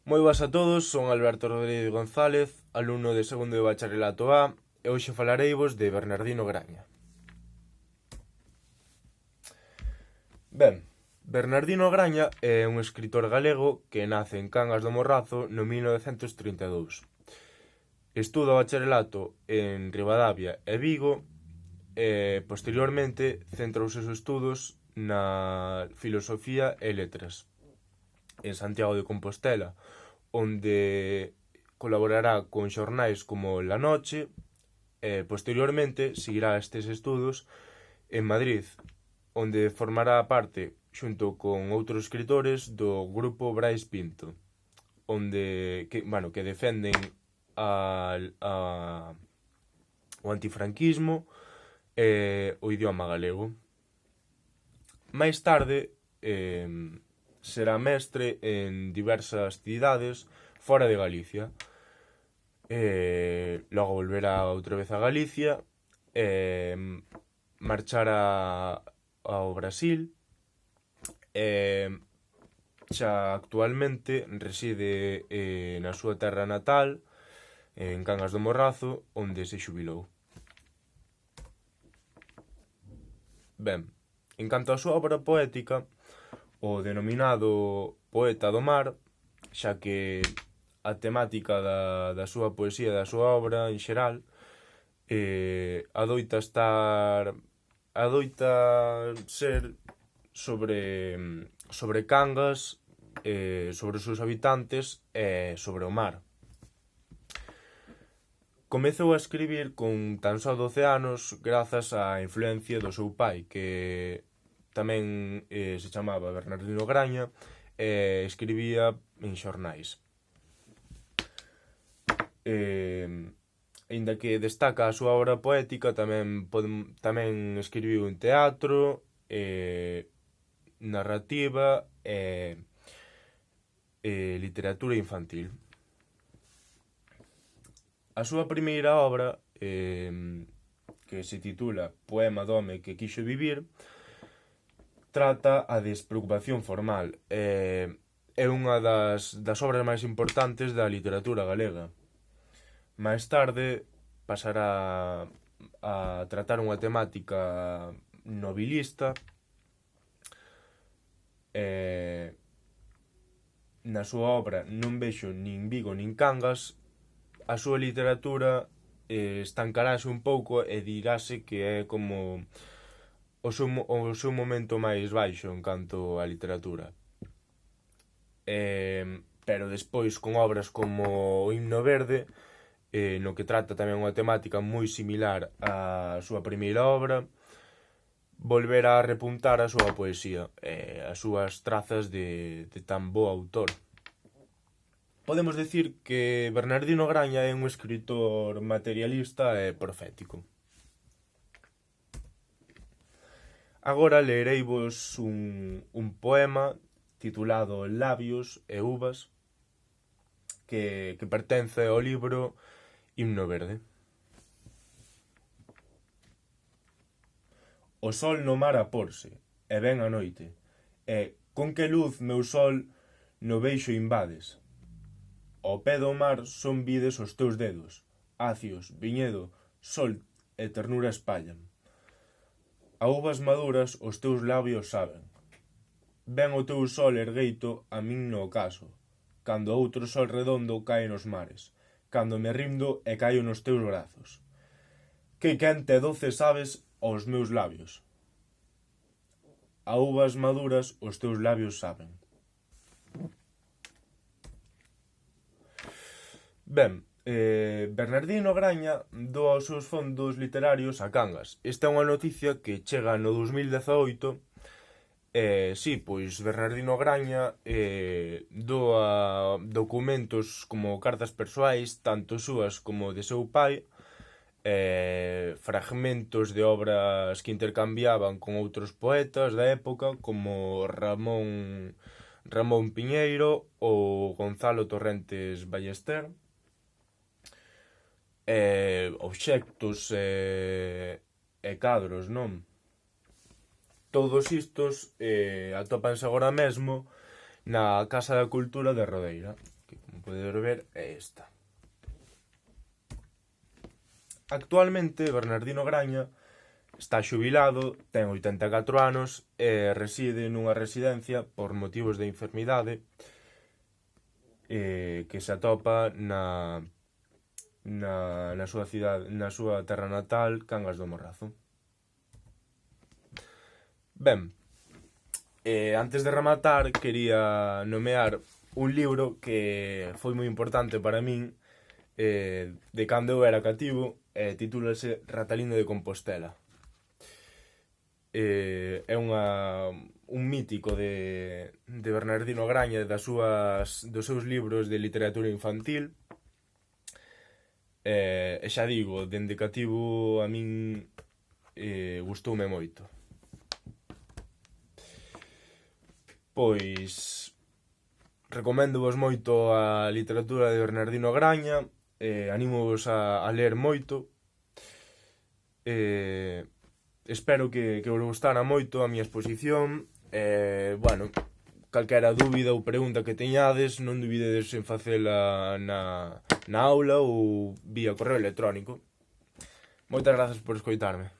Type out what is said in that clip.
Moi boas a todos, son Alberto Rodríguez González, alumno de segundo de bacharelato A, e hoxe falareivos de Bernardino Graña. Ben, Bernardino Graña é un escritor galego que nace en Cangas do Morrazo no 1932. Estuda o bacharelato en Ribadavia e Vigo e, posteriormente, centra os seus estudos na filosofía e letras en Santiago de Compostela, onde colaborará con xornais como La Noche e, posteriormente, seguirá estes estudos en Madrid, onde formará parte, xunto con outros escritores, do grupo Brais Pinto, que defenden o antifranquismo e o idioma galego. Máis tarde será mestre en diversas cidades fora de Galicia. Logo volverá outra vez a Galicia e marchará ao Brasil e xa actualmente reside na súa terra natal, en Cangas do Morrazo, onde se xubilou. Ben, en canto á súa obra poética, o denominado poeta do mar, xa que a temática da súa poesía e da súa obra en xeral adoita ser sobre Cangas, sobre os seus habitantes e sobre o mar. Comezou a escribir con tan só 12 anos grazas á influencia do seu pai, que tamén se chamaba Bernardino Graña e escribía en xornais. Aínda que destaca a súa obra poética, tamén escribiu en teatro, narrativa e literatura infantil. A súa primeira obra, que se titula Poema do home que quixo vivir, trata a despreocupación formal. É unha das obras máis importantes da literatura galega. Máis tarde pasará a tratar unha temática nobilista. Na súa obra Non vexo nin Vigo nin Cangas, a súa literatura estancarase un pouco e dirase que é como o seu momento máis baixo en canto á literatura. Pero despois, con obras como O himno verde, no que trata tamén unha temática moi similar á súa primeira obra, volverá a repuntar a súa poesía e as súas trazas de tan bo autor. Podemos dicir que Bernardino Graña é un escritor materialista e profético. Agora leereivos un poema titulado Labios e uvas que pertence ao libro Himno verde. O sol no mar a porse, e ven a noite, e con que luz, meu sol, no beixo invades. Ao pé do mar son vides os teus dedos, acios, viñedo, sol e ternura espallan. A uvas maduras os teus labios saben. Ven o teu sol ergueito a min no ocaso, cando outro sol redondo cae nos mares, cando me rindo e caio nos teus brazos. Que quente e doce sabes aos meus labios. A uvas maduras os teus labios saben. Ben, Bernardino Graña doa os seus fondos literarios a Cangas. Esta é unha noticia que chega no 2018. Pois Bernardino Graña doa documentos como cartas persoais, tanto súas como de seu pai, fragmentos de obras que intercambiaban con outros poetas da época, como Ramón Piñeiro ou Gonzalo Torrentes Ballester. Obxectos e cadros, non? Todos istos atópanse agora mesmo na Casa da Cultura de Rodeira, poder ver é esta. Actualmente, Bernardino Graña está xubilado, ten 84 anos e reside nunha residencia por motivos de enfermidade que se atopa na súa cidade, na súa terra natal, Cangas do Morrazo. Ben, antes de rematar, quería nomear un libro que foi moi importante para min de cando eu era cativo, titúlase Ratalino de Compostela. É un mítico de Bernardino Graña, dos seus libros de literatura infantil. E xa digo, dende cativo a min gustoume moito. Pois recoméndovos moito a literatura de Bernardino Graña, anímovos a ler moito. Espero que vos gustara moito a miña exposición. Bueno, calquera dúbida ou pregunta que teñades, non dubidedes en facela na aula ou vía correo electrónico. Moitas grazas por escoitarme.